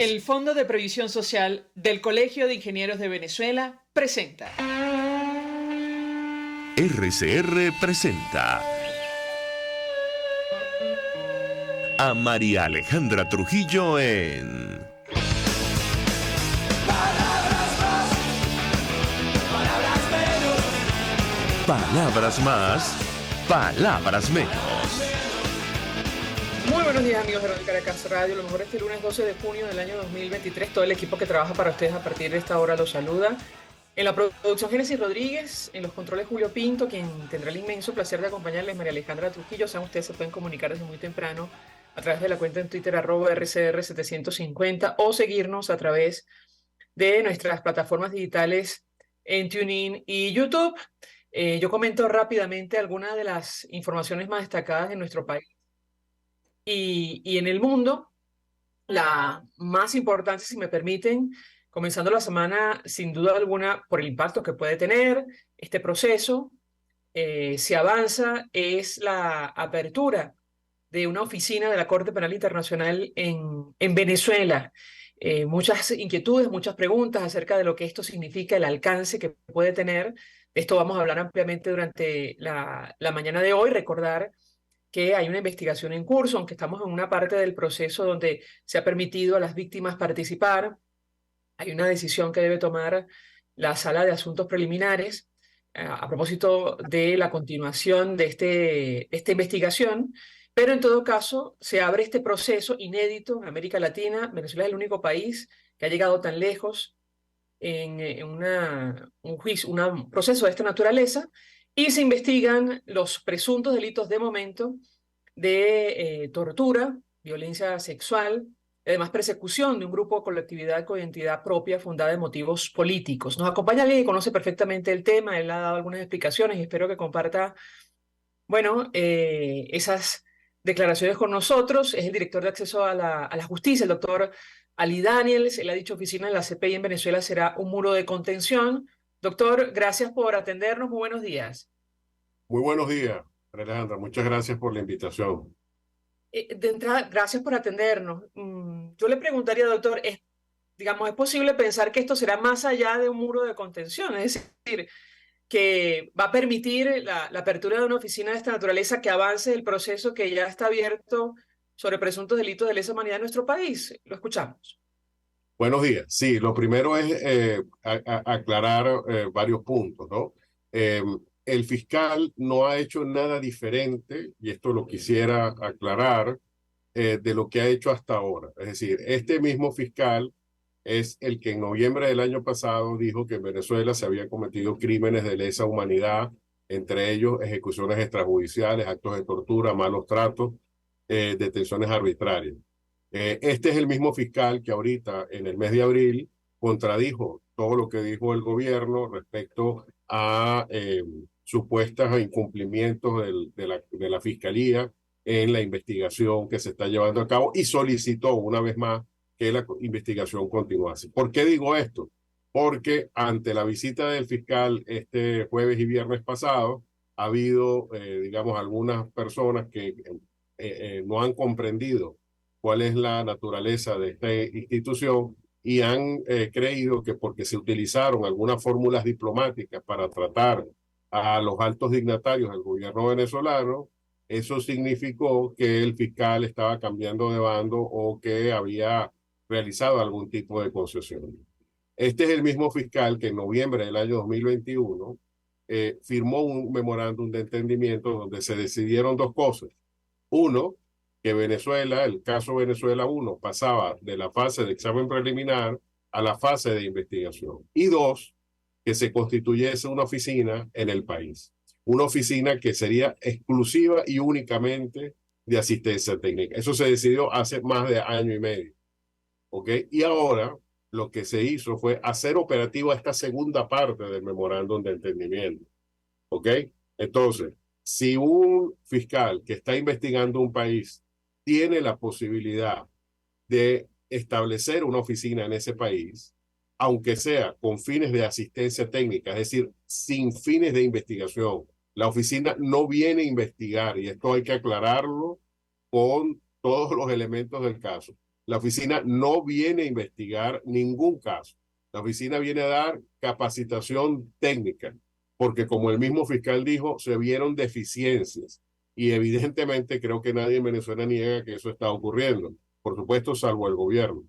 El Fondo de Previsión Social del Colegio de Ingenieros de Venezuela presenta. RCR presenta a María Alejandra Trujillo en Palabras más, palabras menos. Palabras más, palabras menos. Muy buenos días, amigos de Radio Caracas Radio. Lo mejor este lunes 12 de junio del año 2023. Todo el equipo que trabaja para ustedes a partir de esta hora los saluda. En la producción, Génesis Rodríguez. En los controles, Julio Pinto, quien tendrá el inmenso placer de acompañarles, María Alejandra Trujillo. Saben, ustedes se pueden comunicar desde muy temprano a través de la cuenta en Twitter @RCR750 o seguirnos a través de nuestras plataformas digitales en TuneIn y YouTube. Yo comento rápidamente algunas de las informaciones más destacadas de nuestro país y en el mundo. La más importante, si me permiten, comenzando la semana, sin duda alguna, por el impacto que puede tener este proceso, se avanza, es la apertura de una oficina de la Corte Penal Internacional en Venezuela. Muchas inquietudes, muchas preguntas acerca de lo que esto significa, el alcance que puede tener. De esto vamos a hablar ampliamente durante la mañana de hoy. Recordar que hay una investigación en curso, aunque estamos en una parte del proceso donde se ha permitido a las víctimas participar. Hay una decisión que debe tomar la Sala de Asuntos Preliminares a propósito de la continuación de esta investigación, pero en todo caso se abre este proceso inédito en América Latina. Venezuela es el único país que ha llegado tan lejos en un juicio, un proceso de esta naturaleza, y se investigan los presuntos delitos de momento de tortura, violencia sexual, además persecución de un grupo o colectividad con identidad propia fundada en motivos políticos. Nos acompaña alguien que conoce perfectamente el tema, él ha dado algunas explicaciones y espero que comparta, bueno, esas declaraciones con nosotros. Es el director de acceso a la justicia, el doctor Ali Daniels. Él ha dicho: oficina en la CPI en Venezuela será un muro de contención. Doctor, gracias por atendernos. Muy buenos días. Muy buenos días, Alejandra. Muchas gracias por la invitación. De entrada, gracias por atendernos. Yo le preguntaría, doctor, digamos, ¿es posible pensar que esto será más allá de un muro de contención? Es decir, que va a permitir la apertura de una oficina de esta naturaleza que avance el proceso que ya está abierto sobre presuntos delitos de lesa humanidad en nuestro país. Lo escuchamos. Buenos días. Sí, lo primero es aclarar varios puntos, ¿no? El fiscal no ha hecho nada diferente, y esto lo quisiera aclarar, de lo que ha hecho hasta ahora. Es decir, este mismo fiscal es el que en noviembre del año pasado dijo que en Venezuela se habían cometido crímenes de lesa humanidad, entre ellos ejecuciones extrajudiciales, actos de tortura, malos tratos, detenciones arbitrarias. Este es el mismo fiscal que ahorita, en el mes de abril, contradijo todo lo que dijo el gobierno respecto a supuestos incumplimientos de la fiscalía en la investigación que se está llevando a cabo, y solicitó una vez más que la investigación continuase. ¿Por qué digo esto? Porque ante la visita del fiscal este jueves y viernes pasado, ha habido, digamos, algunas personas que no han comprendido cuál es la naturaleza de esta institución y han creído que porque se utilizaron algunas fórmulas diplomáticas para tratar a los altos dignatarios del gobierno venezolano, eso significó que el fiscal estaba cambiando de bando o que había realizado algún tipo de concesión. Este es el mismo fiscal que en noviembre del año 2021 firmó un memorándum de entendimiento donde se decidieron dos cosas. Uno, que Venezuela, el caso Venezuela 1, pasaba de la fase de examen preliminar a la fase de investigación. Y dos, que se constituyese una oficina en el país. Una oficina que sería exclusiva y únicamente de asistencia técnica. Eso se decidió hace más de año y medio. ¿Ok? Y ahora lo que se hizo fue hacer operativa esta segunda parte del memorándum de entendimiento. ¿Ok? Entonces, si un fiscal que está investigando un país tiene la posibilidad de establecer una oficina en ese país, aunque sea con fines de asistencia técnica, es decir, sin fines de investigación, la oficina no viene a investigar, y esto hay que aclararlo con todos los elementos del caso. La oficina no viene a investigar ningún caso. La oficina viene a dar capacitación técnica, porque como el mismo fiscal dijo, se vieron deficiencias. Y evidentemente creo que nadie en Venezuela niega que eso está ocurriendo, por supuesto, salvo el gobierno.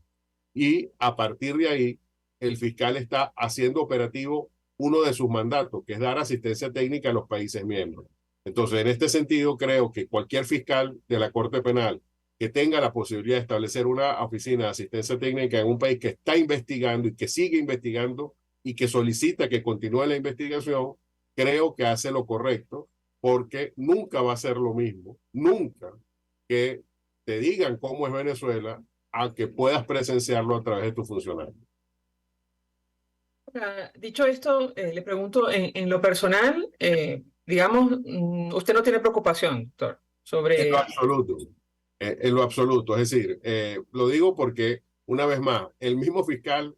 Y a partir de ahí, el fiscal está haciendo operativo uno de sus mandatos, que es dar asistencia técnica a los países miembros. Entonces, en este sentido, creo que cualquier fiscal de la Corte Penal que tenga la posibilidad de establecer una oficina de asistencia técnica en un país que está investigando y que sigue investigando y que solicita que continúe la investigación, creo que hace lo correcto, porque nunca va a ser lo mismo, nunca que te digan cómo es Venezuela a que puedas presenciarlo a través de tu funcionario. Dicho esto, le pregunto, en lo personal, digamos, usted no tiene preocupación, doctor, En lo sobre... absoluto, en lo absoluto. Es decir, lo digo porque, una vez más, el mismo fiscal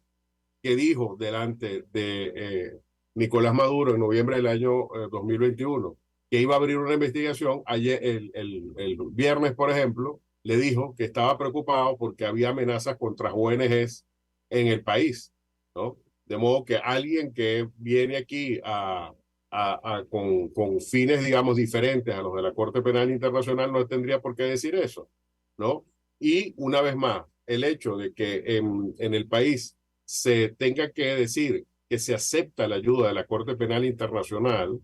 que dijo delante de Nicolás Maduro en noviembre del año 2021 que iba a abrir una investigación, ayer, el viernes, por ejemplo, le dijo que estaba preocupado porque había amenazas contra ONGs en el país, ¿no? De modo que alguien que viene aquí con fines, digamos, diferentes a los de la Corte Penal Internacional no tendría por qué decir eso, ¿no? Y una vez más, el hecho de que en el país se tenga que decir que se acepta la ayuda de la Corte Penal Internacional,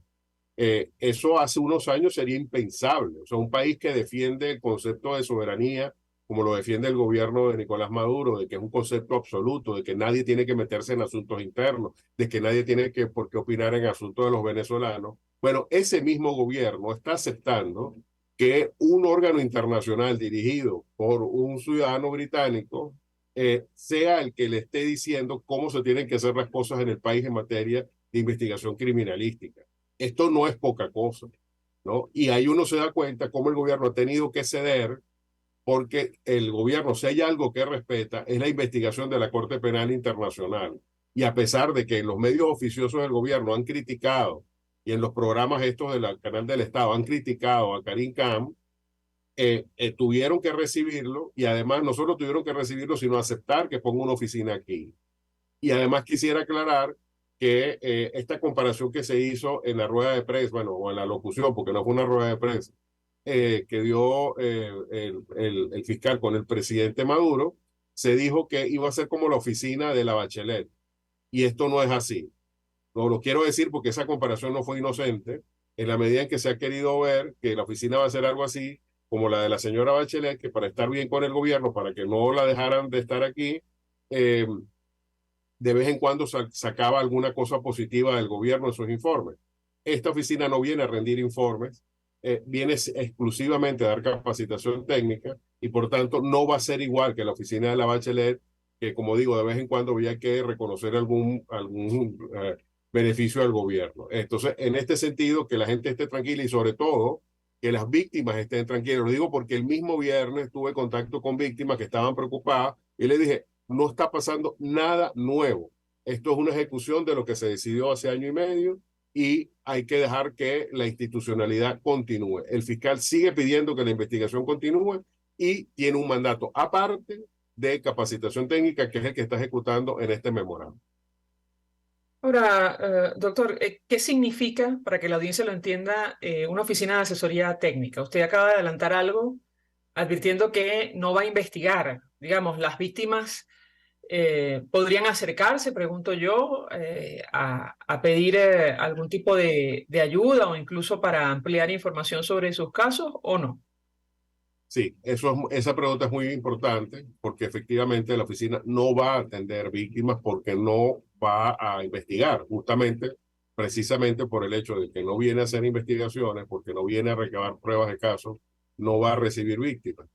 eso hace unos años sería impensable. O sea, un país que defiende el concepto de soberanía, como lo defiende el gobierno de Nicolás Maduro, de que es un concepto absoluto, de que nadie tiene que meterse en asuntos internos, de que nadie tiene por qué opinar en asuntos de los venezolanos. Bueno, ese mismo gobierno está aceptando que un órgano internacional dirigido por un ciudadano británico sea el que le esté diciendo cómo se tienen que hacer las cosas en el país en materia de investigación criminalística. Esto no es poca cosa, ¿no? Y ahí uno se da cuenta cómo el gobierno ha tenido que ceder, porque el gobierno, si hay algo que respeta, es la investigación de la Corte Penal Internacional. Y a pesar de que en los medios oficiosos del gobierno han criticado, y en los programas estos del canal del Estado han criticado a Karim Khan, tuvieron que recibirlo, y además no solo tuvieron que recibirlo, sino aceptar que ponga una oficina aquí. Y además quisiera aclarar que esta comparación que se hizo en la rueda de prensa, bueno, o en la locución, porque no fue una rueda de prensa, que dio el fiscal con el presidente Maduro, se dijo que iba a ser como la oficina de la Bachelet. Y esto no es así. No lo quiero decir porque esa comparación no fue inocente, en la medida en que se ha querido ver que la oficina va a ser algo así, como la de la señora Bachelet, que para estar bien con el gobierno, para que no la dejaran de estar aquí, de vez en cuando sacaba alguna cosa positiva del gobierno en sus informes. Esta oficina no viene a rendir informes, viene exclusivamente a dar capacitación técnica y por tanto no va a ser igual que la oficina de la Bachelet, que como digo, de vez en cuando había que reconocer algún beneficio al gobierno. Entonces, en este sentido, que la gente esté tranquila y sobre todo que las víctimas estén tranquilas. Lo digo porque el mismo viernes tuve contacto con víctimas que estaban preocupadas y les dije, no está pasando nada nuevo. Esto es una ejecución de lo que se decidió hace año y medio y hay que dejar que la institucionalidad continúe. El fiscal sigue pidiendo que la investigación continúe y tiene un mandato aparte de capacitación técnica, que es el que está ejecutando en este memorándum. Ahora, doctor, ¿qué significa, para que la audiencia lo entienda, una oficina de asesoría técnica? Usted acaba de adelantar algo advirtiendo que no va a investigar. Digamos, las víctimas podrían acercarse, pregunto yo, a pedir algún tipo de ayuda o incluso para ampliar información sobre sus casos o no. Sí, esa pregunta es muy importante porque efectivamente la oficina no va a atender víctimas porque no va a investigar, justamente, precisamente por el hecho de que no viene a hacer investigaciones, porque no viene a recabar pruebas de casos, no va a recibir víctimas.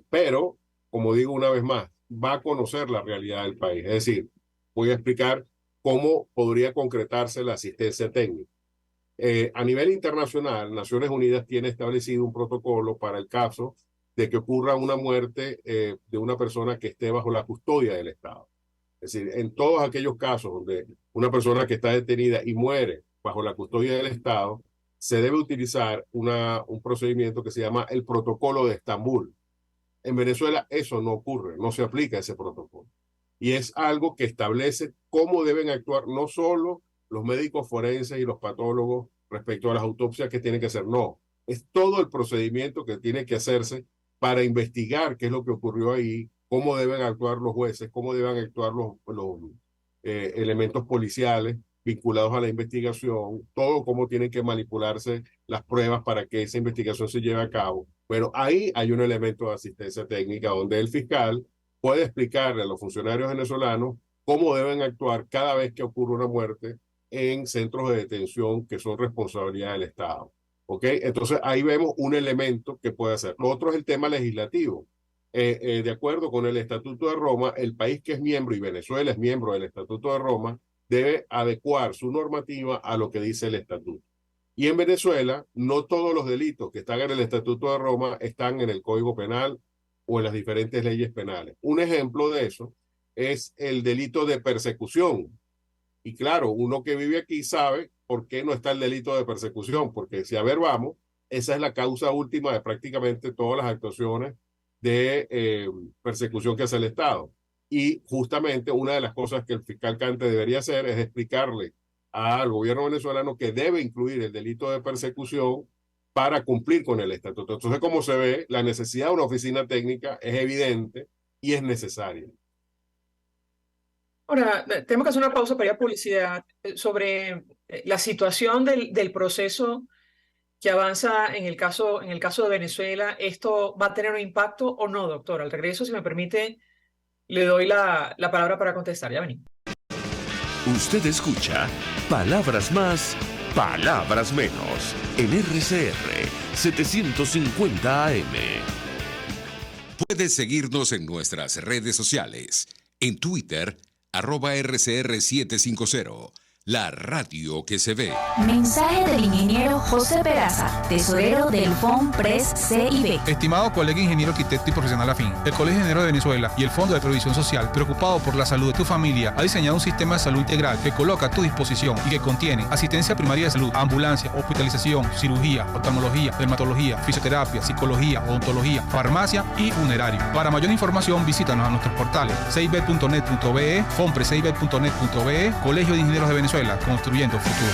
Pero, como digo una vez más, va a conocer la realidad del país. Es decir, voy a explicar cómo podría concretarse la asistencia técnica. A nivel internacional, Naciones Unidas tiene establecido un protocolo para el caso de que ocurra una muerte de una persona que esté bajo la custodia del Estado. Es decir, en todos aquellos casos donde una persona que está detenida y muere bajo la custodia del Estado, se debe utilizar un procedimiento que se llama el Protocolo de Estambul. En Venezuela eso no ocurre, no se aplica ese protocolo. Y es algo que establece cómo deben actuar no solo los médicos forenses y los patólogos respecto a las autopsias que tienen que hacer, no, es todo el procedimiento que tiene que hacerse para investigar qué es lo que ocurrió ahí, cómo deben actuar los jueces, cómo deben actuar los elementos policiales vinculados a la investigación, todo cómo tienen que manipularse las pruebas para que esa investigación se lleve a cabo. Bueno, ahí hay un elemento de asistencia técnica donde el fiscal puede explicarle a los funcionarios venezolanos cómo deben actuar cada vez que ocurre una muerte en centros de detención que son responsabilidad del Estado. ¿Ok? Entonces ahí vemos un elemento que puede hacer. Lo otro es el tema legislativo. De acuerdo con el Estatuto de Roma, el país que es miembro, y Venezuela es miembro del Estatuto de Roma, debe adecuar su normativa a lo que dice el Estatuto. Y en Venezuela, no todos los delitos que están en el Estatuto de Roma están en el Código Penal o en las diferentes leyes penales. Un ejemplo de eso es el delito de persecución. Y claro, uno que vive aquí sabe por qué no está el delito de persecución, porque si a ver vamos, esa es la causa última de prácticamente todas las actuaciones de persecución que hace el Estado. Y justamente una de las cosas que el fiscal Cante debería hacer es explicarle al gobierno venezolano que debe incluir el delito de persecución para cumplir con el estatuto. Entonces, como se ve, la necesidad de una oficina técnica es evidente y es necesaria. Ahora, tenemos que hacer una pausa para ir a publicidad sobre la situación del proceso que avanza en el caso de Venezuela. ¿Esto va a tener un impacto o no, doctor? Al regreso, si me permite, le doy la palabra para contestar. Ya venimos. Usted escucha Palabras Más, Palabras Menos en RCR 750 AM. Puedes seguirnos en nuestras redes sociales. En Twitter, @RCR750. La radio que se ve. Mensaje del ingeniero José Peraza, tesorero del FONPRES CIB. Estimado colega ingeniero arquitecto y profesional afín, el Colegio de Ingenieros de Venezuela y el Fondo de Previsión Social, preocupado por la salud de tu familia, ha diseñado un sistema de salud integral que coloca a tu disposición y que contiene asistencia primaria de salud, ambulancia, hospitalización, cirugía, oftalmología, dermatología, fisioterapia, psicología, odontología, farmacia y funerario. Para mayor información, visítanos a nuestros portales cib.net.be, fonprescib.net.be, Colegio de Ingenieros de Venezuela, construyendo futuro.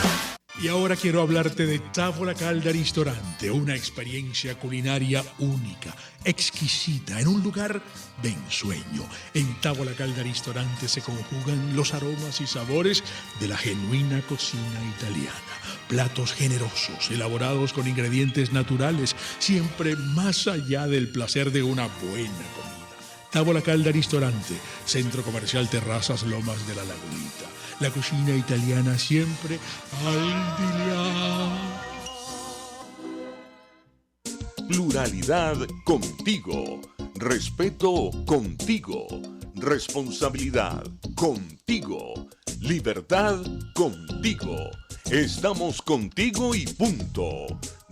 Y ahora quiero hablarte de Távola Calda Ristorante, una experiencia culinaria única, exquisita, en un lugar de ensueño. En Távola Calda Ristorante se conjugan los aromas y sabores de la genuina cocina italiana. Platos generosos, elaborados con ingredientes naturales, siempre más allá del placer de una buena comida. Távola Calda Ristorante, Centro Comercial Terrazas Lomas de la Lagunita. La cocina italiana siempre al día. Pluralidad contigo. Respeto contigo. Responsabilidad contigo. Libertad contigo. Estamos contigo y punto.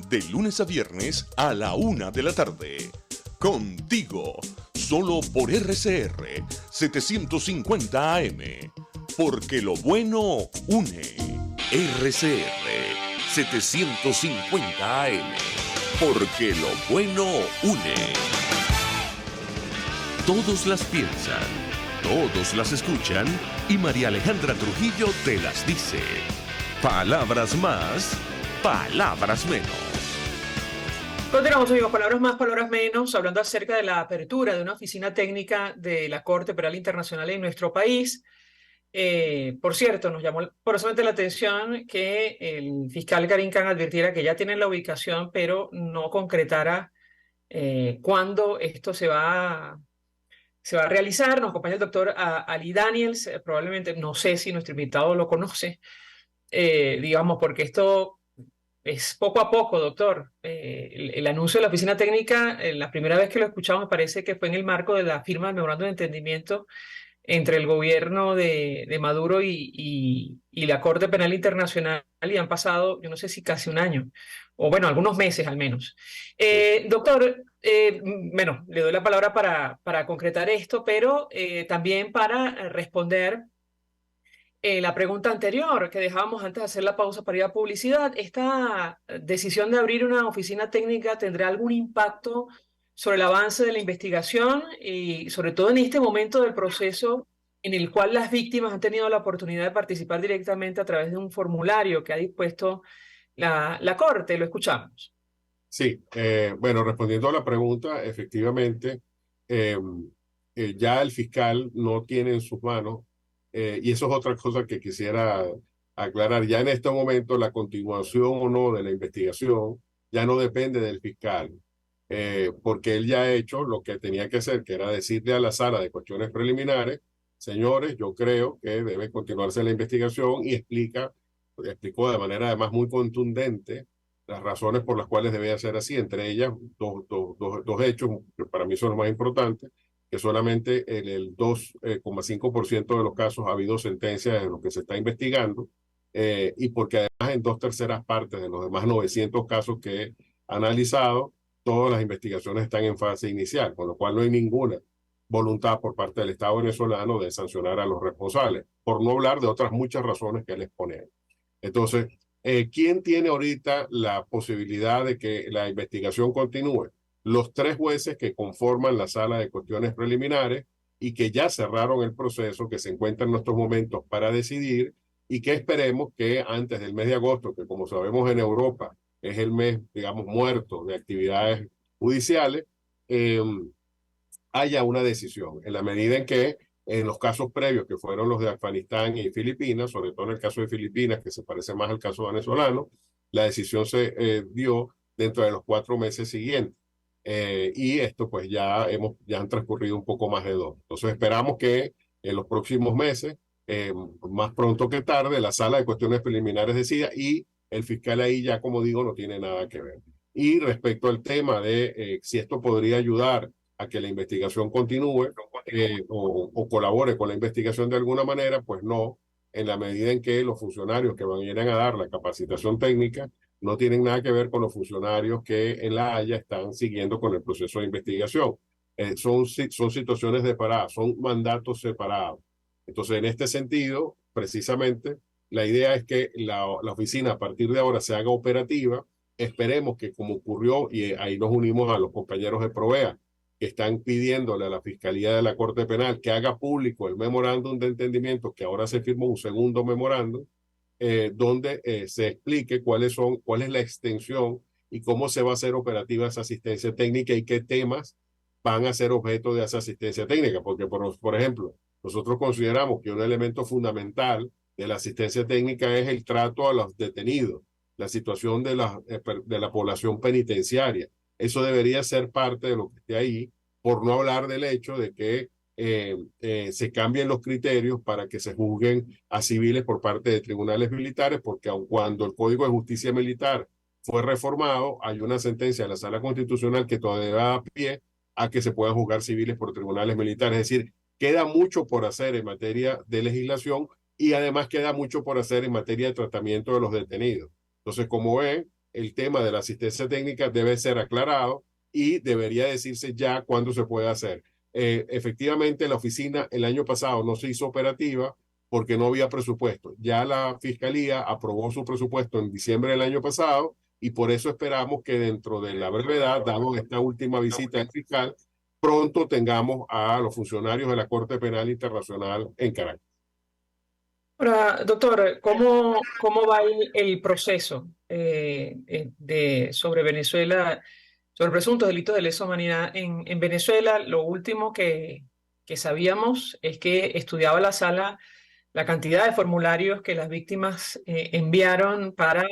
De lunes a viernes a la 1 de la tarde. Contigo. Solo por RCR 750 AM. Porque lo bueno une. RCR 750 AM. Porque lo bueno une. Todos las piensan, todos las escuchan y María Alejandra Trujillo te las dice. Palabras más, palabras menos. Continuamos, amigos, palabras más, palabras menos, hablando acerca de la apertura de una oficina técnica de la Corte Penal Internacional en nuestro país. Por cierto, nos llamó poderosamente la atención que el fiscal Karim Khan advirtiera que ya tienen la ubicación, pero no concretara cuándo esto se va a realizar. Nos acompaña el doctor Ali Daniels, probablemente, no sé si nuestro invitado lo conoce, digamos, porque esto es poco a poco, doctor. El anuncio de la oficina técnica, la primera vez que lo escuchamos, me parece que fue en el marco de la firma del memorando de entendimiento entre el gobierno de Maduro y la Corte Penal Internacional, y han pasado, yo no sé si casi un año, o bueno, algunos meses al menos. Doctor, bueno, le doy la palabra para concretar esto, pero también para responder la pregunta anterior que dejábamos antes de hacer la pausa para ir a publicidad. ¿Esta decisión de abrir una oficina técnica tendrá algún impacto sobre el avance de la investigación y sobre todo en este momento del proceso en el cual las víctimas han tenido la oportunidad de participar directamente a través de un formulario que ha dispuesto la Corte. Lo escuchamos. Sí, bueno, respondiendo a la pregunta, efectivamente, eh, ya el fiscal no tiene en sus manos, y eso es otra cosa que quisiera aclarar, ya en este momento la continuación o no de la investigación ya no depende del fiscal, porque él ya ha hecho lo que tenía que hacer, que era decirle a la sala de cuestiones preliminares, señores, yo creo que debe continuarse la investigación y explicó de manera además muy contundente las razones por las cuales debía ser así, entre ellas dos hechos que para mí son los más importantes, que solamente en el 2,5% de los casos ha habido sentencias en los que se está investigando, y porque además en 2/3 de los demás 900 casos que he analizado, todas las investigaciones están en fase inicial, con lo cual no hay ninguna voluntad por parte del Estado venezolano de sancionar a los responsables, por no hablar de otras muchas razones que él expone. Entonces, ¿quién tiene ahorita la posibilidad de que la investigación continúe? Los 3 jueces que conforman la sala de cuestiones preliminares y que ya cerraron el proceso, que se encuentran en estos momentos para decidir y que esperemos que antes del mes de agosto, que como sabemos en Europa es el mes, digamos, muerto de actividades judiciales, haya una decisión. En la medida en que en los casos previos, que fueron los de Afganistán y Filipinas, sobre todo en el caso de Filipinas, que se parece más al caso venezolano, la decisión se dio dentro de los 4 meses siguientes. Y esto pues ya han transcurrido un poco más de 2. Entonces esperamos que en los próximos meses, más pronto que tarde, la sala de cuestiones preliminares decida y el fiscal ahí ya, como digo, no tiene nada que ver. Y respecto al tema de si esto podría ayudar a que la investigación continúe o colabore con la investigación de alguna manera, pues no, en la medida en que los funcionarios que van a ir a dar la capacitación técnica no tienen nada que ver con los funcionarios que en La Haya están siguiendo con el proceso de investigación. Son situaciones separadas, son mandatos separados. Entonces, en este sentido, precisamente, la idea es que la oficina a partir de ahora se haga operativa. Esperemos que, como ocurrió, y ahí nos unimos a los compañeros de Provea, que están pidiéndole a la Fiscalía de la Corte Penal que haga público el memorándum de entendimiento, que ahora se firmó un segundo memorándum, donde se explique cuál es la extensión y cómo se va a hacer operativa esa asistencia técnica y qué temas van a ser objeto de esa asistencia técnica. Porque, por ejemplo, nosotros consideramos que un elemento fundamental de la asistencia técnica es el trato a los detenidos, la situación de la población penitenciaria. Eso debería ser parte de lo que esté ahí, por no hablar del hecho de que se cambien los criterios para que se juzguen a civiles por parte de tribunales militares, porque aun cuando el Código de Justicia Militar fue reformado, hay una sentencia de la Sala Constitucional que todavía da pie a que se puedan juzgar civiles por tribunales militares. Es decir, queda mucho por hacer en materia de legislación y además queda mucho por hacer en materia de tratamiento de los detenidos. Entonces, como ven, el tema de la asistencia técnica debe ser aclarado y debería decirse ya cuándo se puede hacer. Efectivamente, la oficina el año pasado no se hizo operativa porque no había presupuesto. Ya la Fiscalía aprobó su presupuesto en diciembre del año pasado y por eso esperamos que dentro de la brevedad, dado esta última visita del fiscal, pronto tengamos a los funcionarios de la Corte Penal Internacional en Caracas. Ahora, doctor, ¿cómo va el proceso sobre Venezuela, sobre presuntos delitos de lesa humanidad en Venezuela? Lo último que sabíamos es que estudiaba la sala la cantidad de formularios que las víctimas enviaron para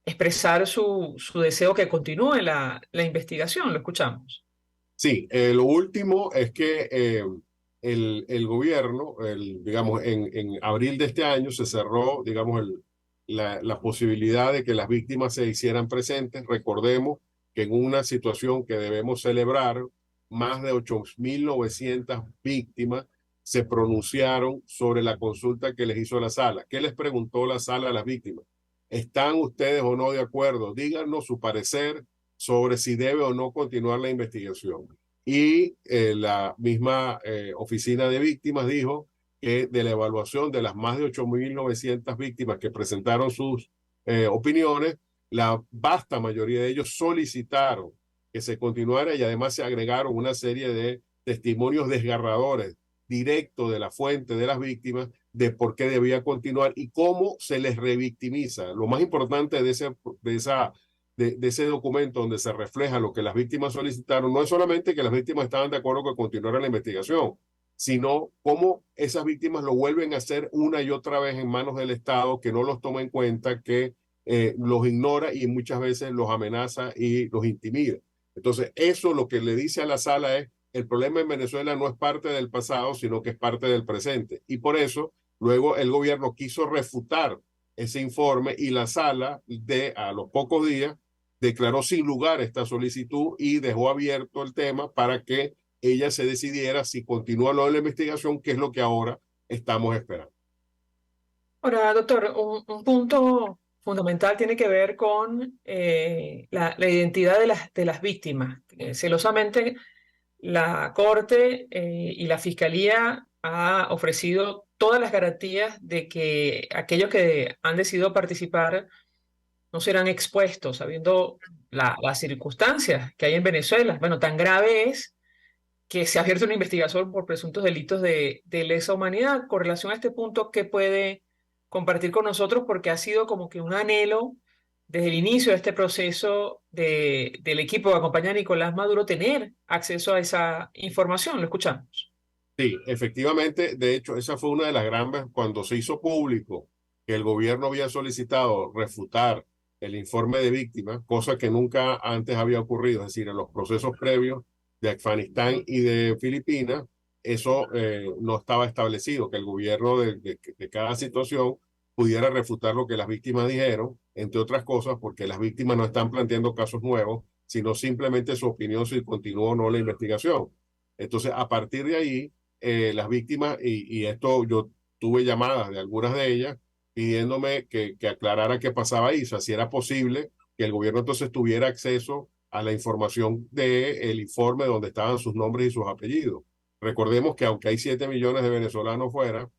expresar su deseo que continúe la investigación. Lo escuchamos. Sí, lo último es que el gobierno, digamos, en abril de este año se cerró, digamos, la posibilidad de que las víctimas se hicieran presentes. Recordemos que en una situación que debemos celebrar, más de 8.900 víctimas se pronunciaron sobre la consulta que les hizo la sala. ¿Qué les preguntó la sala a las víctimas? ¿Están ustedes o no de acuerdo? Díganos su parecer sobre si debe o no continuar la investigación. Y la misma oficina de víctimas dijo que de la evaluación de las más de 8.900 víctimas que presentaron sus opiniones, la vasta mayoría de ellos solicitaron que se continuara, y además se agregaron una serie de testimonios desgarradores directos de la fuente de las víctimas de por qué debía continuar y cómo se les revictimiza. Lo más importante de ese documento, donde se refleja lo que las víctimas solicitaron, no es solamente que las víctimas estaban de acuerdo con continuar la investigación, sino cómo esas víctimas lo vuelven a hacer una y otra vez en manos del Estado, que no los toma en cuenta, que los ignora y muchas veces los amenaza y los intimida. Entonces, eso lo que le dice a la sala es: el problema en Venezuela no es parte del pasado, sino que es parte del presente. Y por eso, luego el gobierno quiso refutar ese informe, y la sala, a los pocos días, declaró sin lugar esta solicitud y dejó abierto el tema para que ella se decidiera si continúa lo de la investigación, que es lo que ahora estamos esperando. Ahora, doctor, un punto fundamental tiene que ver con la identidad de las víctimas. Celosamente, la Corte y la Fiscalía ha ofrecido todas las garantías de que aquellos que han decidido participar no serán expuestos, sabiendo las circunstancias que hay en Venezuela. Bueno, tan grave es que se ha abierto una investigación por presuntos delitos de lesa humanidad. Con relación a este punto, ¿qué puede compartir con nosotros? Porque ha sido como que un anhelo desde el inicio de este proceso del equipo que acompaña a Nicolás Maduro tener acceso a esa información. Lo escuchamos. Sí, efectivamente. De hecho, esa fue una de las grandes, cuando se hizo público que el gobierno había solicitado refutar el informe de víctimas, cosa que nunca antes había ocurrido, es decir, en los procesos previos de Afganistán y de Filipinas, eso no estaba establecido, que el gobierno de cada situación pudiera refutar lo que las víctimas dijeron, entre otras cosas porque las víctimas no están planteando casos nuevos, sino simplemente su opinión si continúa o no la investigación. Entonces, a partir de ahí, las víctimas, y esto yo tuve llamadas de algunas de ellas pidiéndome que aclarara qué pasaba ahí, o sea, si era posible que el gobierno entonces tuviera acceso a la información del informe donde estaban sus nombres y sus apellidos. Recordemos que aunque hay 7 millones de venezolanos fuera,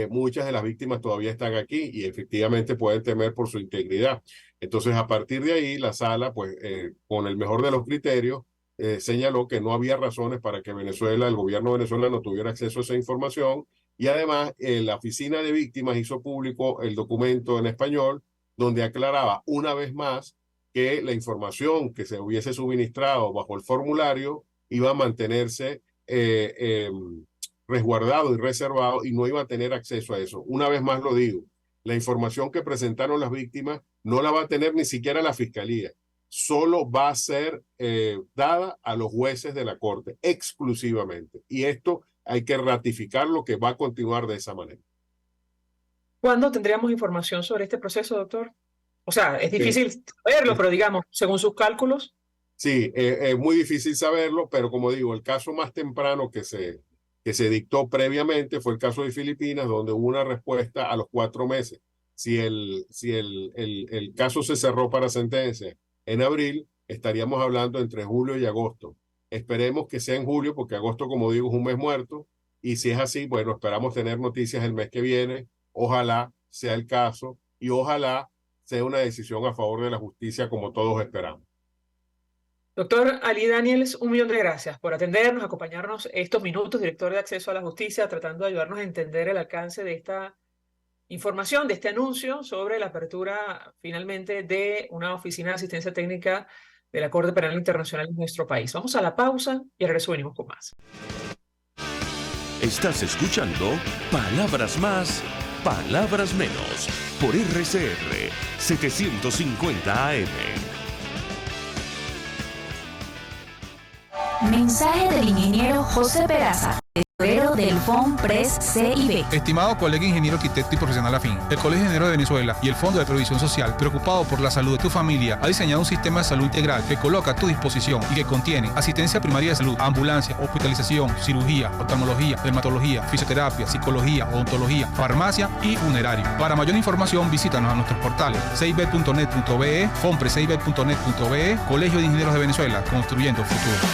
muchas de las víctimas todavía están aquí y efectivamente pueden temer por su integridad. Entonces, a partir de ahí, la sala, pues, con el mejor de los criterios, señaló que no había razones para que Venezuela, el gobierno venezolano, tuviera acceso a esa información. Y además, la oficina de víctimas hizo público el documento en español, donde aclaraba una vez más que la información que se hubiese suministrado bajo el formulario iba a mantenerse resguardado y reservado y no iba a tener acceso a eso. Una vez más lo digo, la información que presentaron las víctimas no la va a tener ni siquiera la Fiscalía, solo va a ser dada a los jueces de la Corte exclusivamente. Y esto hay que ratificarlo, que va a continuar de esa manera. ¿Cuándo tendríamos información sobre este proceso, doctor? O sea, es difícil saberlo, pero digamos, según sus cálculos. Sí, es muy difícil saberlo, pero como digo, el caso más temprano que se dictó previamente fue el caso de Filipinas, donde hubo una respuesta a los 4 meses. Si el caso se cerró para sentencia en abril, estaríamos hablando entre julio y agosto. Esperemos que sea en julio, porque agosto, como digo, es un mes muerto, y si es así, bueno, esperamos tener noticias el mes que viene. Ojalá sea el caso y ojalá sea una decisión a favor de la justicia, como todos esperamos. Doctor Ali Daniels, 1.000.000 de gracias por atendernos, acompañarnos estos minutos, director de Acceso a la Justicia, tratando de ayudarnos a entender el alcance de esta información, de este anuncio sobre la apertura finalmente de una oficina de asistencia técnica de la Corte Penal Internacional en nuestro país. Vamos a la pausa y al regreso venimos con más. Estás escuchando Palabras Más, Palabras Menos, por RCR 750 AM. Mensaje del ingeniero José Peraza, tesorero del FONPRES CIB. Estimado colega ingeniero, arquitecto y profesional afín, el Colegio de Ingenieros de Venezuela y el Fondo de Previsión Social, preocupado por la salud de tu familia, ha diseñado un sistema de salud integral que coloca a tu disposición y que contiene asistencia primaria de salud, ambulancia, hospitalización, cirugía, oftalmología, dermatología, fisioterapia, psicología, odontología, farmacia y funerario. Para mayor información, visítanos a nuestros portales cib.net.be, fonprescib.net.be, Colegio de Ingenieros de Venezuela, construyendo futuro.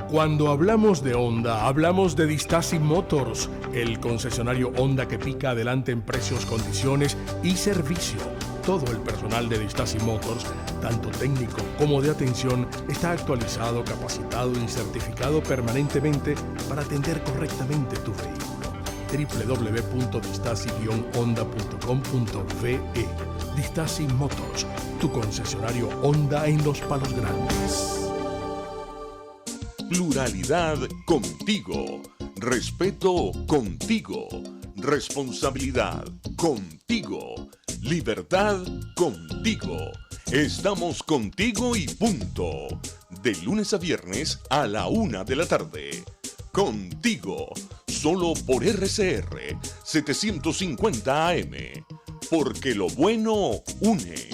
Cuando hablamos de Honda, hablamos de Distasi Motors, el concesionario Honda que pica adelante en precios, condiciones y servicio. Todo el personal de Distaci Motors, tanto técnico como de atención, está actualizado, capacitado y certificado permanentemente para atender correctamente tu vehículo. www.distaci-honda.com.ve. Distaci Motors, tu concesionario Honda en Los Palos Grandes. Pluralidad contigo. Respeto contigo. Responsabilidad contigo. Libertad contigo. Estamos contigo y punto. De lunes a viernes a la 1 de la tarde. Contigo. Solo por RCR 750 AM. Porque lo bueno une.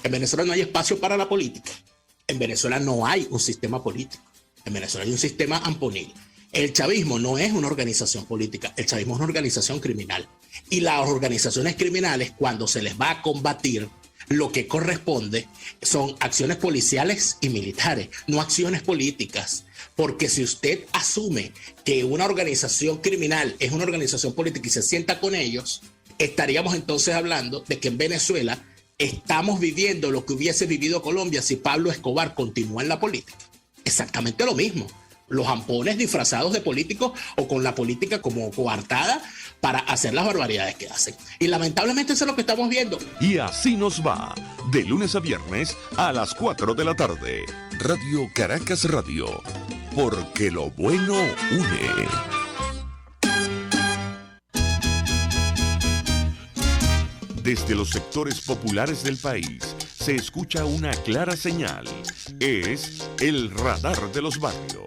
En Venezuela no hay espacio para la política. En Venezuela no hay un sistema político. En Venezuela hay un sistema amponil. El chavismo no es una organización política. El chavismo es una organización criminal. Y las organizaciones criminales, cuando se les va a combatir, lo que corresponde son acciones policiales y militares, no acciones políticas. Porque si usted asume que una organización criminal es una organización política y se sienta con ellos, estaríamos entonces hablando de que en Venezuela estamos viviendo lo que hubiese vivido Colombia si Pablo Escobar continúa en la política. Exactamente lo mismo. Los ampones disfrazados de políticos o con la política como coartada para hacer las barbaridades que hacen. Y lamentablemente eso es lo que estamos viendo. Y así nos va. De lunes a viernes a las 4 de la tarde. Radio Caracas Radio. Porque lo bueno une. Desde los sectores populares del país se escucha una clara señal. Es el radar de los barrios.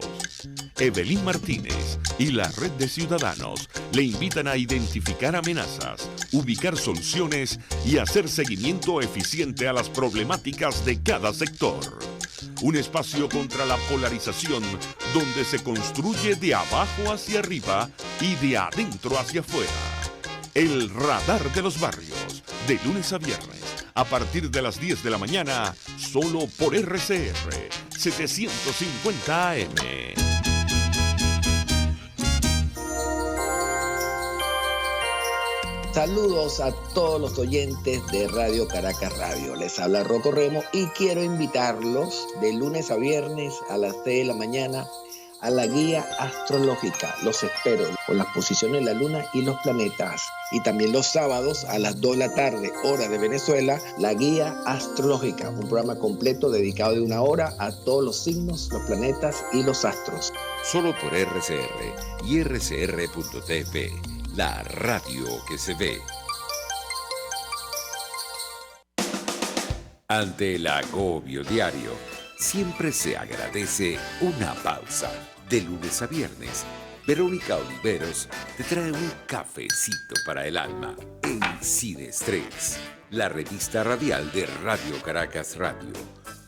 Evelyn Martínez y la Red de Ciudadanos le invitan a identificar amenazas, ubicar soluciones y hacer seguimiento eficiente a las problemáticas de cada sector. Un espacio contra la polarización donde se construye de abajo hacia arriba y de adentro hacia afuera. El radar de los barrios, de lunes a viernes, a partir de las 10 de la mañana, solo por RCR 750 AM. Saludos a todos los oyentes de Radio Caracas Radio. Les habla Rocco Remo y quiero invitarlos de lunes a viernes a las 6 de la mañana a la guía astrológica. Los espero con las posiciones de la luna y los planetas. Y también los sábados a las 2 de la tarde, hora de Venezuela, la guía astrológica. Un programa completo dedicado de 1 hora a todos los signos, los planetas y los astros. Solo por RCR y rcr.tv, la radio que se ve. Ante el agobio diario, siempre se agradece una pausa. De lunes a viernes, Verónica Oliveros te trae un cafecito para el alma en Sin Estrés, la revista radial de Radio Caracas Radio,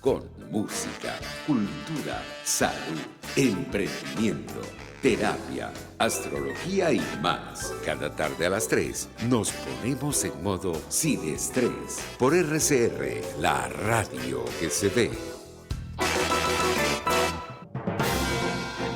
con música, cultura, salud, emprendimiento, terapia, astrología y más. Cada tarde a las 3 nos ponemos en modo Sin Estrés por RCR, la radio que se ve.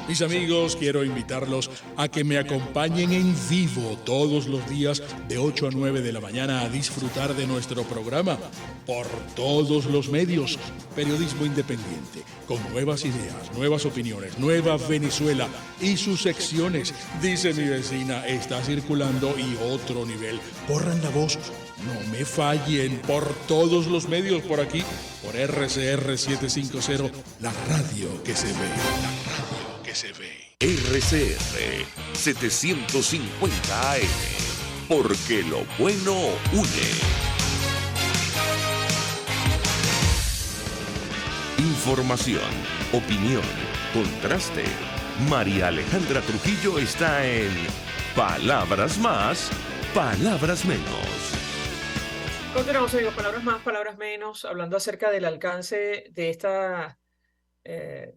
Mis amigos, quiero invitarlos a que me acompañen en vivo todos los días de 8 a 9 de la mañana a disfrutar de nuestro programa por todos los medios. Periodismo independiente, con nuevas ideas, nuevas opiniones, Nueva Venezuela y sus secciones. Dice mi vecina, está circulando y otro nivel. Corran la voz, no me fallen, por todos los medios por aquí, por RCR 750, la radio que se ve, la radio que se ve. RCR 750 AM. Porque lo bueno une. Información, opinión, contraste. María Alejandra Trujillo está en Palabras Más, Palabras Menos. Continuamos, amigos, palabras más, palabras menos, hablando acerca del alcance de esta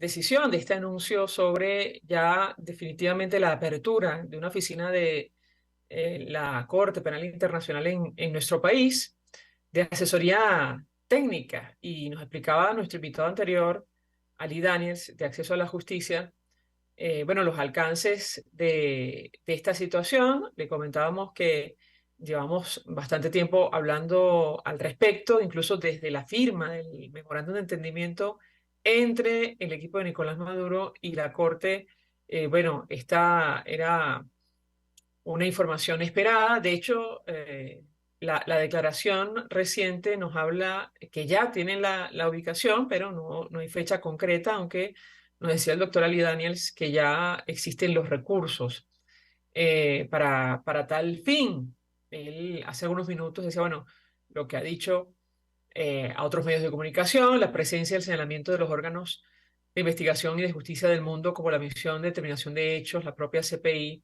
decisión, de este anuncio sobre ya definitivamente la apertura de una oficina de la Corte Penal Internacional en nuestro país, de asesoría técnica. Y nos explicaba nuestro invitado anterior, Ali Daniels, de Acceso a la Justicia, bueno, los alcances de esta situación. Le comentábamos que llevamos bastante tiempo hablando al respecto, incluso desde la firma del memorándum de entendimiento entre el equipo de Nicolás Maduro y la Corte. Bueno, esta era una información esperada. De hecho, la declaración reciente nos habla que ya tienen la ubicación, pero no hay fecha concreta, aunque nos decía el doctor Ali Daniels que ya existen los recursos para tal fin. Él hace algunos minutos decía, bueno, lo que ha dicho a otros medios de comunicación, la presencia y el señalamiento de los órganos de investigación y de justicia del mundo, como la Misión de Determinación de Hechos, la propia CPI,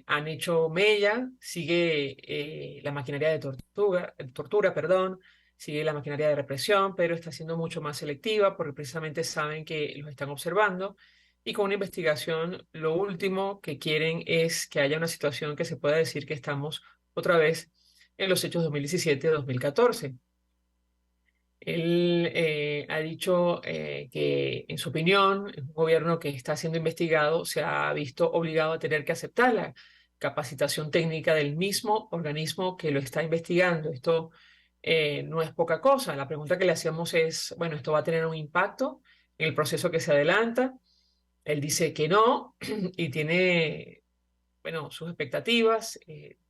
han hecho mella, sigue la maquinaria de tortura, perdón, sigue la maquinaria de represión, pero está siendo mucho más selectiva porque precisamente saben que los están observando y con una investigación lo último que quieren es que haya una situación que se pueda decir que estamos otra vez en los hechos 2017-2014. Él ha dicho que, en su opinión, un gobierno que está siendo investigado se ha visto obligado a tener que aceptar la capacitación técnica del mismo organismo que lo está investigando. Esto no es poca cosa. La pregunta que le hacemos es, bueno, ¿esto va a tener un impacto en el proceso que se adelanta? Él dice que no y tiene, bueno, sus expectativas.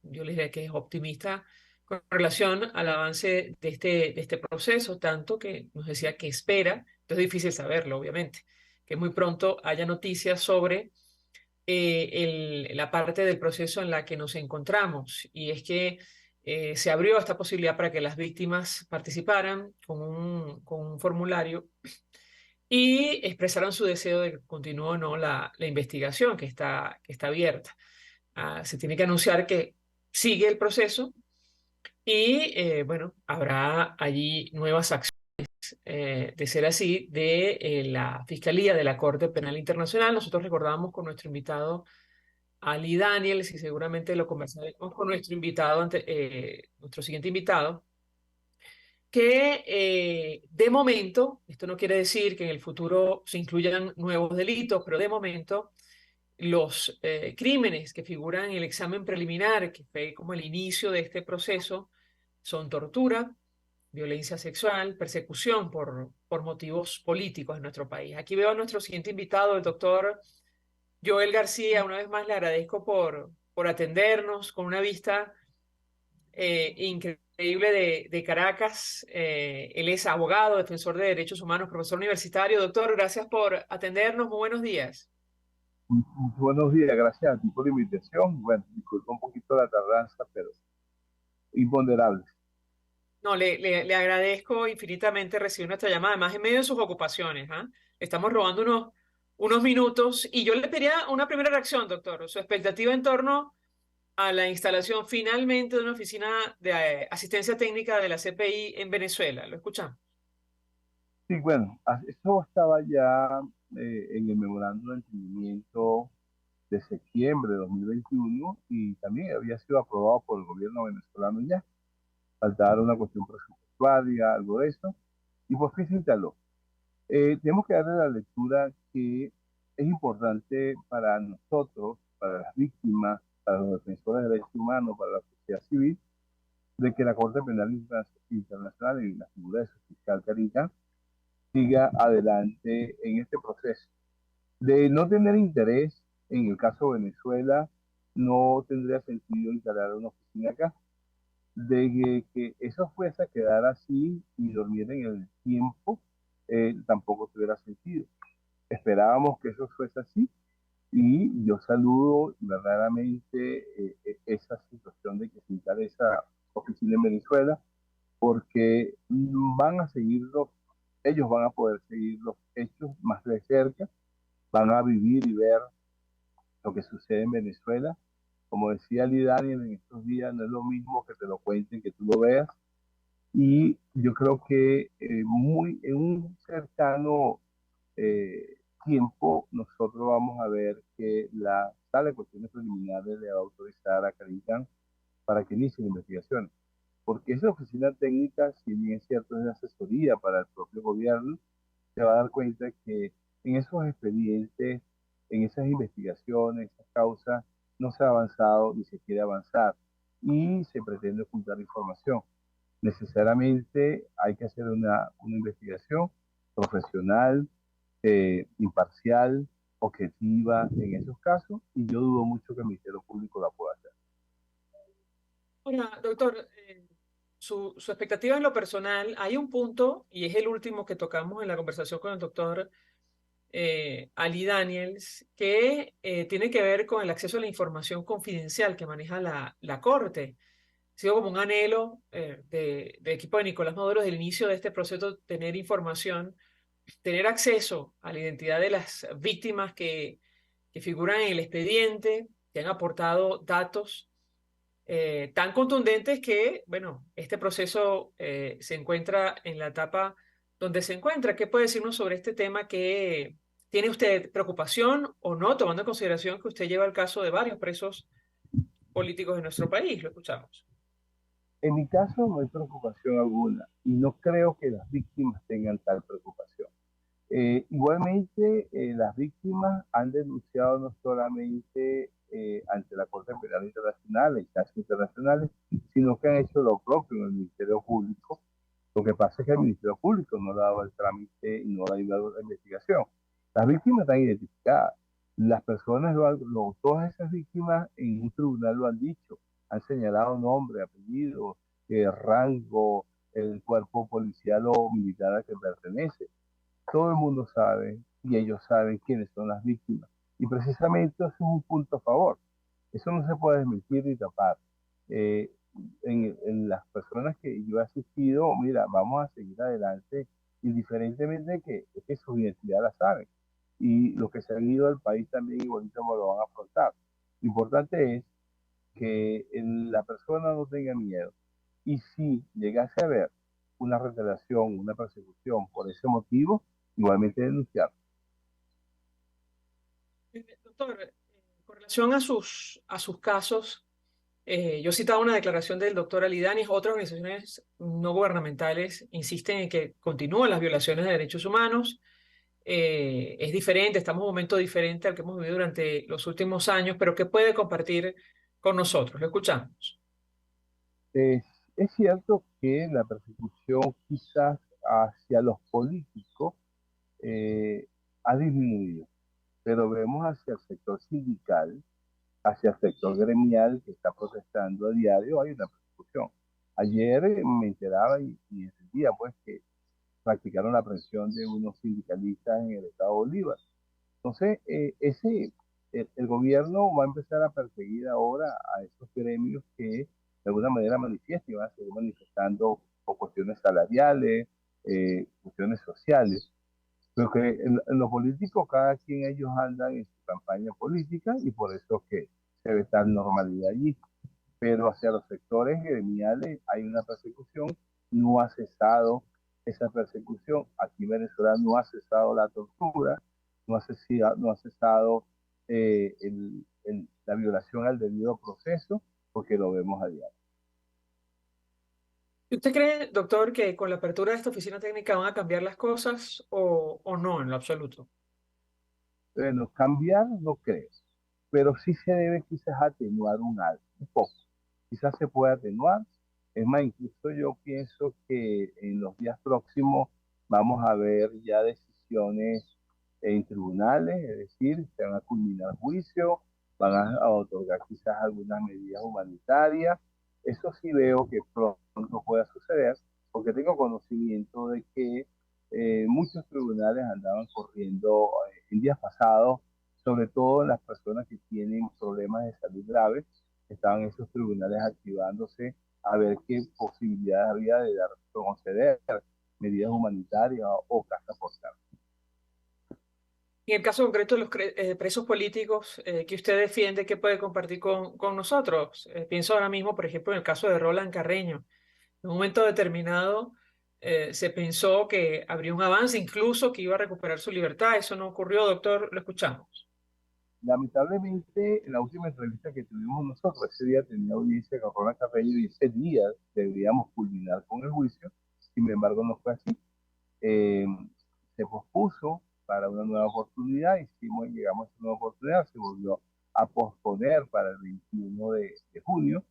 Yo les diría que es optimista con relación al avance de este proceso, tanto que nos decía que espera, esto es difícil saberlo, obviamente, que muy pronto haya noticias sobre la parte del proceso en la que nos encontramos. Y es que se abrió esta posibilidad para que las víctimas participaran con un formulario y expresaran su deseo de que continúe o no la investigación que está abierta. Se tiene que anunciar que sigue el proceso y, bueno, habrá allí nuevas acciones, de ser así, de la Fiscalía de la Corte Penal Internacional. Nosotros recordamos con nuestro invitado Ali Daniels y seguramente lo conversaremos con nuestro invitado, nuestro siguiente invitado, que de momento, esto no quiere decir que en el futuro se incluyan nuevos delitos, pero de momento los crímenes que figuran en el examen preliminar, que fue como el inicio de este proceso, son tortura, violencia sexual, persecución por motivos políticos en nuestro país. Aquí veo a nuestro siguiente invitado, el doctor Joel García. Una vez más le agradezco por atendernos con una vista increíble de Caracas. Él es abogado, defensor de derechos humanos, profesor universitario. Doctor, gracias por atendernos. Muy buenos días. Buenos días, gracias a ti por la invitación. Bueno, disculpa un poquito la tardanza, pero imponderable. No, le agradezco infinitamente recibir nuestra llamada, además en medio de sus ocupaciones, ¿ah? Le estamos robando unos minutos y yo le pediría una primera reacción, doctor, su expectativa en torno a la instalación finalmente de una oficina de asistencia técnica de la CPI en Venezuela. ¿Lo escuchamos? Sí, bueno, eso estaba ya en el memorándum de entendimiento de septiembre de 2021 y también había sido aprobado por el gobierno venezolano ya. Faltaba una cuestión presupuestaria, algo de eso, y por fin se instaló. Tenemos que darle la lectura que es importante para nosotros, para las víctimas, para los defensores de derechos humanos, para la sociedad civil, de que la Corte Penal Internacional y la figura de su fiscal Carita siga adelante en este proceso. De no tener interés en el caso de Venezuela, no tendría sentido instalar una oficina acá. De que eso fuese a quedar así y dormir en el tiempo, tampoco tuviera sentido. Esperábamos que eso fuese así y yo saludo verdaderamente esa situación de que se instale esa oficina en Venezuela porque van a seguirlos, ellos van a poder seguir los hechos más de cerca, van a vivir y ver lo que sucede en Venezuela. Como decía Lee Daniel en estos días, no es lo mismo que te lo cuenten, que tú lo veas. Y yo creo que en un cercano tiempo nosotros vamos a ver que la sala de cuestiones preliminares le va a autorizar a Carican para que inicie investigaciones. Porque esa oficina técnica, si bien es cierto, es de asesoría para el propio gobierno, se va a dar cuenta que en esos expedientes, en esas investigaciones, esas causas, no se ha avanzado ni se quiere avanzar. y se pretende ocultar información. Necesariamente hay que hacer una investigación profesional, imparcial, objetiva en esos casos, y yo dudo mucho que el Ministerio Público la pueda hacer. Ahora, doctor, su expectativa en lo personal, hay un punto, y es el último que tocamos en la conversación con el doctor Ali Daniels, que tiene que ver con el acceso a la información confidencial que maneja la Corte. Ha sido como un anhelo de equipo de Nicolás Maduro desde el inicio de este proceso, tener información, tener acceso a la identidad de las víctimas que figuran en el expediente, que han aportado datos tan contundentes que, bueno, este proceso se encuentra en la etapa donde se encuentra. ¿Qué puede decirnos sobre este tema? Que tiene usted preocupación o no, tomando en consideración que usted lleva el caso de varios presos políticos de nuestro país? Lo escuchamos. En mi caso no hay preocupación alguna y no creo que las víctimas tengan tal preocupación. Igualmente, las víctimas han denunciado no solamente ante la Corte Penal Internacional, e instancias internacionales, sino que han hecho lo propio en el Ministerio Público. Lo que pasa es que el Ministerio Público no le ha dado el trámite y no le ha ayudado la investigación. Las víctimas están identificadas. Las personas, todas esas víctimas en un tribunal lo han dicho, han señalado nombre, apellido, rango, el cuerpo policial o militar al que pertenece. Todo el mundo sabe y ellos saben quiénes son las víctimas. Y precisamente eso es un punto a favor. Eso no se puede desmentir ni tapar. Eh, en las personas que yo he asistido, mira, vamos a seguir adelante, indiferentemente de que su identidad la saben. Y los que se han ido del país también igualito me lo van a afrontar. Lo importante es que la persona no tenga miedo. Y si llegase a haber una retaliación, una persecución por ese motivo, igualmente denunciar. Doctor, con relación a sus casos, yo citaba una declaración del doctor Alidanis. Otras organizaciones no gubernamentales insisten en que continúan las violaciones de derechos humanos. Es diferente, estamos en un momento diferente al que hemos vivido durante los últimos años, pero ¿qué puede compartir con nosotros? Lo escuchamos. Es cierto que la persecución quizás hacia los políticos ha disminuido, pero vemos hacia el sector sindical, hacia el sector gremial que está protestando a diario, hay una persecución. Ayer me enteraba y entendía pues que practicaron la presión de unos sindicalistas en el estado Bolívar. Entonces, el gobierno va a empezar a perseguir ahora a esos gremios que de alguna manera manifiestan y van a seguir manifestando por cuestiones salariales, cuestiones sociales. Pero que en lo político cada quien ellos andan en su campaña política y por eso que se ve tal normalidad allí. Pero hacia los sectores gremiales hay una persecución, no ha cesado esa persecución. Aquí en Venezuela no ha cesado la tortura, no ha cesado la violación al debido proceso, porque lo vemos a diario. ¿Y usted cree, doctor, que con la apertura de esta oficina técnica van a cambiar las cosas o no en lo absoluto? Bueno, cambiar no creo, pero sí se debe quizás atenuar un poco. Quizás se puede atenuar. Es más, incluso yo pienso que en los días próximos vamos a ver ya decisiones en tribunales, es decir, se van a culminar juicios, van a otorgar quizás algunas medidas humanitarias. Eso sí veo que pronto pueda suceder, porque tengo conocimiento de que muchos tribunales andaban corriendo en días pasados, sobre todo las personas que tienen problemas de salud graves, estaban esos tribunales activándose a ver qué posibilidades había de conceder medidas humanitarias o casa por casa. En el caso concreto de los presos políticos que usted defiende, ¿qué puede compartir con nosotros? Pienso ahora mismo, por ejemplo, en el caso de Roland Carreño. En un momento determinado se pensó que habría un avance, incluso que iba a recuperar su libertad. Eso no ocurrió, doctor. Lo escuchamos. Lamentablemente, en la última entrevista que tuvimos nosotros, ese día tenía audiencia con Roland Carreño y ese día deberíamos culminar con el juicio. Sin embargo, no fue así. Se pospuso para una nueva oportunidad, llegamos a esa nueva oportunidad, se volvió a posponer para el 21 de junio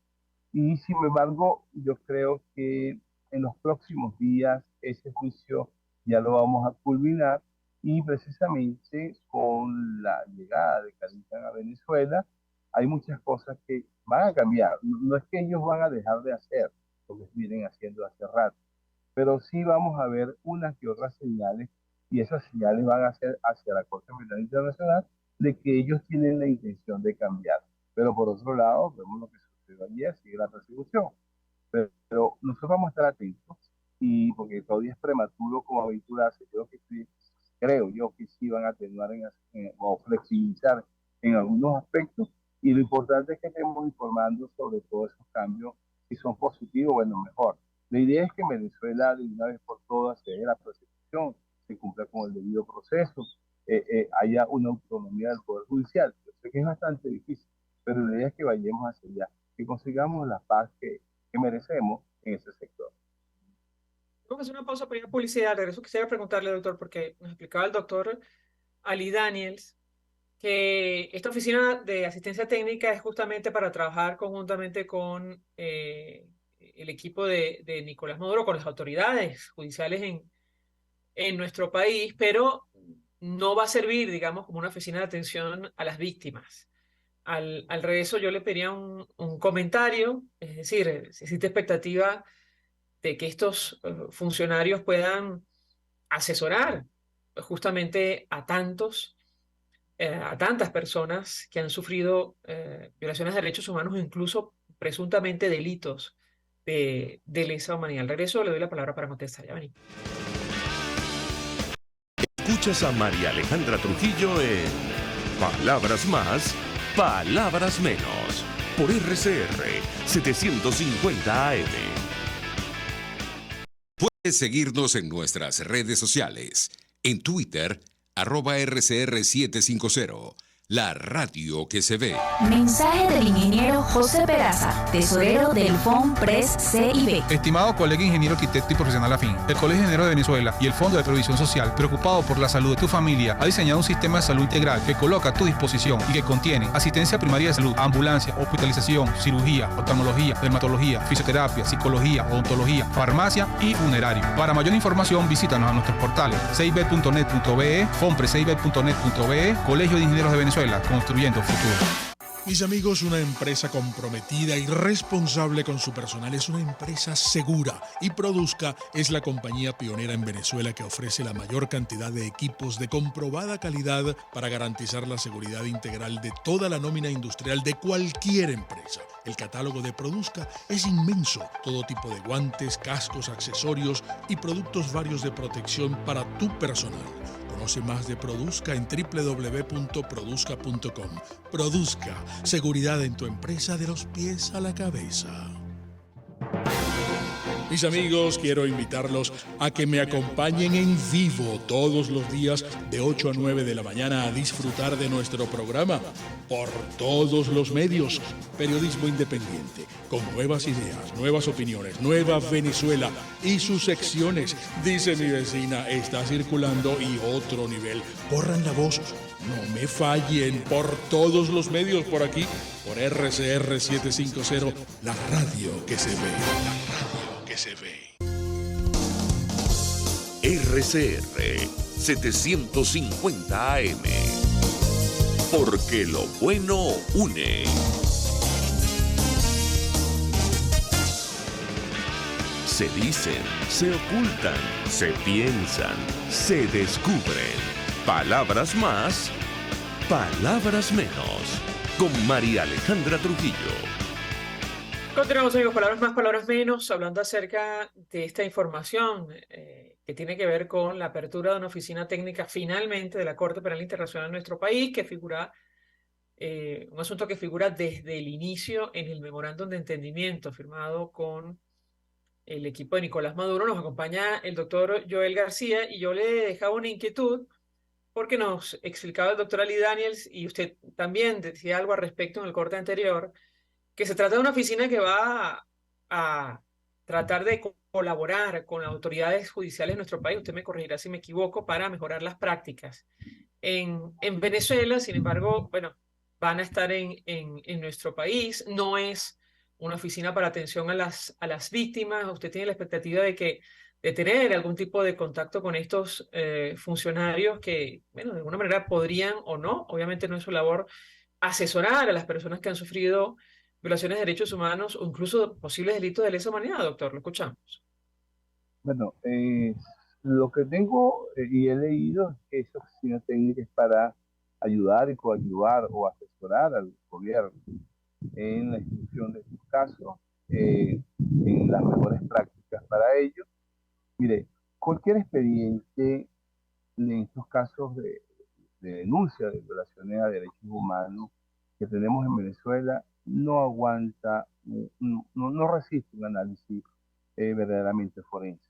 Y sin embargo, yo creo que en los próximos días ese juicio ya lo vamos a culminar y precisamente con la llegada de Calican a Venezuela hay muchas cosas que van a cambiar. No es que ellos van a dejar de hacer lo que vienen haciendo hace rato, pero sí vamos a ver unas y otras señales y esas señales van a ser hacia la Corte Penal Internacional de que ellos tienen la intención de cambiar. Pero por otro lado, vemos lo que sucedió ayer, sigue la persecución. Pero nosotros vamos a estar atentos y porque todavía es prematuro como aventurarse, creo yo que sí van a atenuar o flexibilizar en algunos aspectos y lo importante es que estemos informando sobre todos esos cambios, si son positivos, bueno, mejor. La idea es que en Venezuela de una vez por todas se dé la persecución, se cumpla con el debido proceso, haya una autonomía del Poder Judicial. Yo sé que es bastante difícil, pero la idea es que vayamos hacia allá, que consigamos la paz que merecemos en ese sector. Vamos a hacer una pausa para ir a publicidad. Regreso, quisiera preguntarle, doctor, porque nos explicaba el doctor Ali Daniels que esta oficina de asistencia técnica es justamente para trabajar conjuntamente con el equipo de Nicolás Maduro, con las autoridades judiciales en nuestro país, pero no va a servir, digamos, como una oficina de atención a las víctimas. Al regreso yo le pediría un comentario, es decir, si existe expectativa de que estos funcionarios puedan asesorar justamente a tantas personas que han sufrido violaciones de derechos humanos o incluso presuntamente delitos de lesa humanidad. Al regreso le doy la palabra para contestar. Ya vení. Escuchas a María Alejandra Trujillo en Palabras Más, Palabras Menos, por RCR 750 AM. Puedes seguirnos en nuestras redes sociales. En Twitter, @RCR750, la radio que se ve. Mensaje del ingeniero José Peraza, tesorero del FONPRES CIB. Estimado colega ingeniero arquitecto y profesional afín, el Colegio de Ingenieros de Venezuela y el Fondo de Previsión Social, preocupado por la salud de tu familia, ha diseñado un sistema de salud integral que coloca a tu disposición y que contiene asistencia primaria de salud, ambulancia, hospitalización, cirugía, oftalmología, dermatología, fisioterapia, psicología, odontología, farmacia y funerario. Para mayor información, visítanos a nuestros portales cib.net.be, fonprescib.net.be, Colegio de Ingenieros de Venezuela, construyendo futuro. Mis amigos, una empresa comprometida y responsable con su personal es una empresa segura y Produzca es la compañía pionera en Venezuela que ofrece la mayor cantidad de equipos de comprobada calidad para garantizar la seguridad integral de toda la nómina industrial de cualquier empresa. El catálogo de Produzca es inmenso, todo tipo de guantes, cascos, accesorios y productos varios de protección para tu personal. Conoce más de Produzca en www.produzca.com. Produzca, seguridad en tu empresa de los pies a la cabeza. Mis amigos, quiero invitarlos a que me acompañen en vivo todos los días de 8 a 9 de la mañana a disfrutar de nuestro programa por todos los medios. Periodismo independiente, con nuevas ideas, nuevas opiniones, Nueva Venezuela y sus secciones. Dice mi vecina, está circulando y otro nivel. Corran la voz, no me fallen, por todos los medios por aquí, por RCR 750, la radio que se ve. La radio que se ve. RCR 750 AM. Porque lo bueno une. Se dicen, se ocultan, se piensan, se descubren. Palabras más, palabras menos. Con María Alejandra Trujillo. Continuamos, amigos, palabras más, palabras menos, hablando acerca de esta información que tiene que ver con la apertura de una oficina técnica finalmente de la Corte Penal Internacional en nuestro país, que figura, un asunto que figura desde el inicio en el memorándum de entendimiento firmado con el equipo de Nicolás Maduro. Nos acompaña el doctor Joel García y yo le dejaba una inquietud porque nos explicaba el doctor Ali Daniels y usted también decía algo al respecto en el corte anterior, que se trata de una oficina que va a tratar de colaborar con las autoridades judiciales de nuestro país, usted me corregirá si me equivoco, para mejorar las prácticas en Venezuela. Sin embargo, bueno, van a estar en nuestro país. No es una oficina para atención a las víctimas. ¿Usted tiene la expectativa de tener algún tipo de contacto con estos funcionarios que, bueno, de alguna manera podrían o no, obviamente no es su labor, asesorar a las personas que han sufrido violaciones de derechos humanos o incluso posibles delitos de lesa humanidad, doctor? Lo escuchamos. Bueno, lo que tengo y he leído es que esa oficina técnica es para ayudar y coadyuvar o asesorar al gobierno en la instrucción de estos casos, en las mejores prácticas para ello. Mire, cualquier expediente en estos casos de denuncia de violaciones a derechos humanos que tenemos en Venezuela no aguanta, no resiste un análisis verdaderamente forense.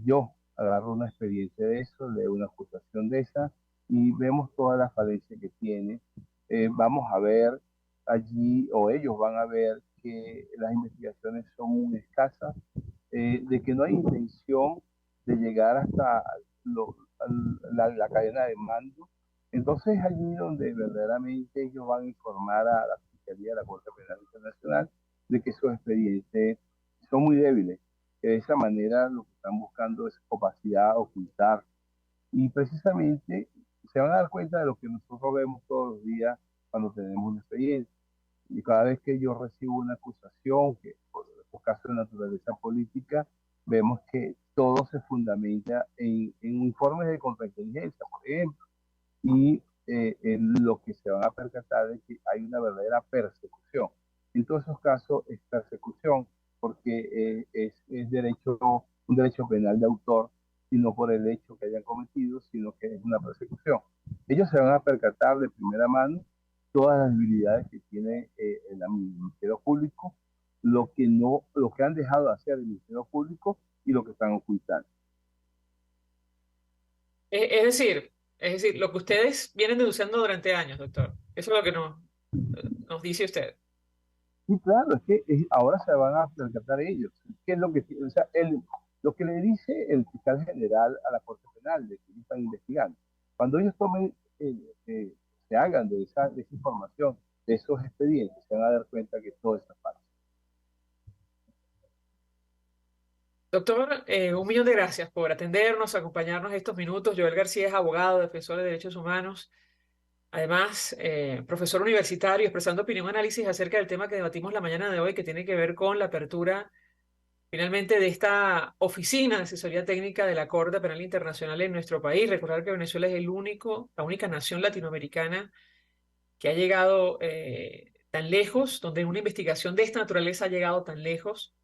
Yo agarro una expediente de eso, leo una acusación de esa y vemos toda la falencia que tiene. Vamos a ver allí, o ellos van a ver que las investigaciones son muy escasas, de que no hay intención de llegar hasta la cadena de mando. Entonces allí donde verdaderamente ellos van a informar a la Fiscalía de la Corte Penal Internacional de que esos expedientes son muy débiles, que de esa manera lo que están buscando es opacidad, ocultar, y precisamente se van a dar cuenta de lo que nosotros vemos todos los días cuando tenemos un expediente. Y cada vez que yo recibo una acusación, que por estos casos de naturaleza política, vemos que todo se fundamenta en informes de contrainteligencia, por ejemplo, y en lo que se van a percatar es que hay una verdadera persecución. En todos esos casos es persecución, porque es un derecho penal de autor, y no por el hecho que hayan cometido, sino que es una persecución. Ellos se van a percatar de primera mano todas las debilidades que tiene el Ministerio Público, lo que han dejado de hacer el Ministerio Público y lo que están ocultando. Es decir, lo que ustedes vienen denunciando durante años, doctor. Eso es lo que nos dice usted. Sí, claro, es que ahora se van a percatar ellos. ¿Qué es lo que, o sea, lo que le dice el fiscal general a la Corte Penal de que están investigando? Cuando ellos se hagan de esa información, de esos expedientes, se van a dar cuenta que todo está falso. Doctor, 1.000.000 de gracias por atendernos, acompañarnos estos minutos. Joel García es abogado, defensor de derechos humanos, además profesor universitario, expresando opinión y análisis acerca del tema que debatimos la mañana de hoy, que tiene que ver con la apertura finalmente de esta oficina de asesoría técnica de la Corte Penal Internacional en nuestro país. Recordar que Venezuela es la única nación latinoamericana que ha llegado tan lejos, donde una investigación de esta naturaleza ha llegado tan lejos.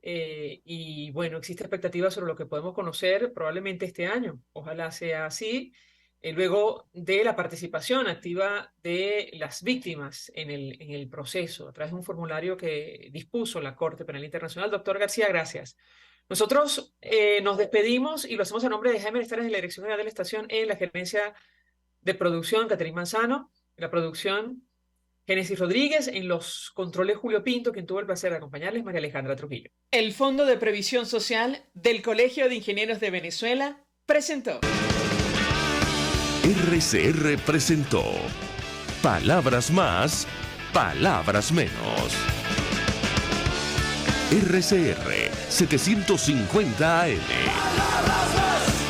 Y bueno, existe expectativa sobre lo que podemos conocer probablemente este año. Ojalá sea así. Luego de la participación activa de las víctimas en el proceso, a través de un formulario que dispuso la Corte Penal Internacional. Doctor García, gracias. Nosotros nos despedimos y lo hacemos a nombre de Jaime Estares, de la Dirección General de la Estación, en la gerencia de producción, Catherine Manzano, en la producción, Génesis Rodríguez, en los controles, Julio Pinto, quien tuvo el placer de acompañarles, María Alejandra Trujillo. El Fondo de Previsión Social del Colegio de Ingenieros de Venezuela presentó. RCR presentó Palabras Más, Palabras Menos. RCR 750 AM. Palabras más.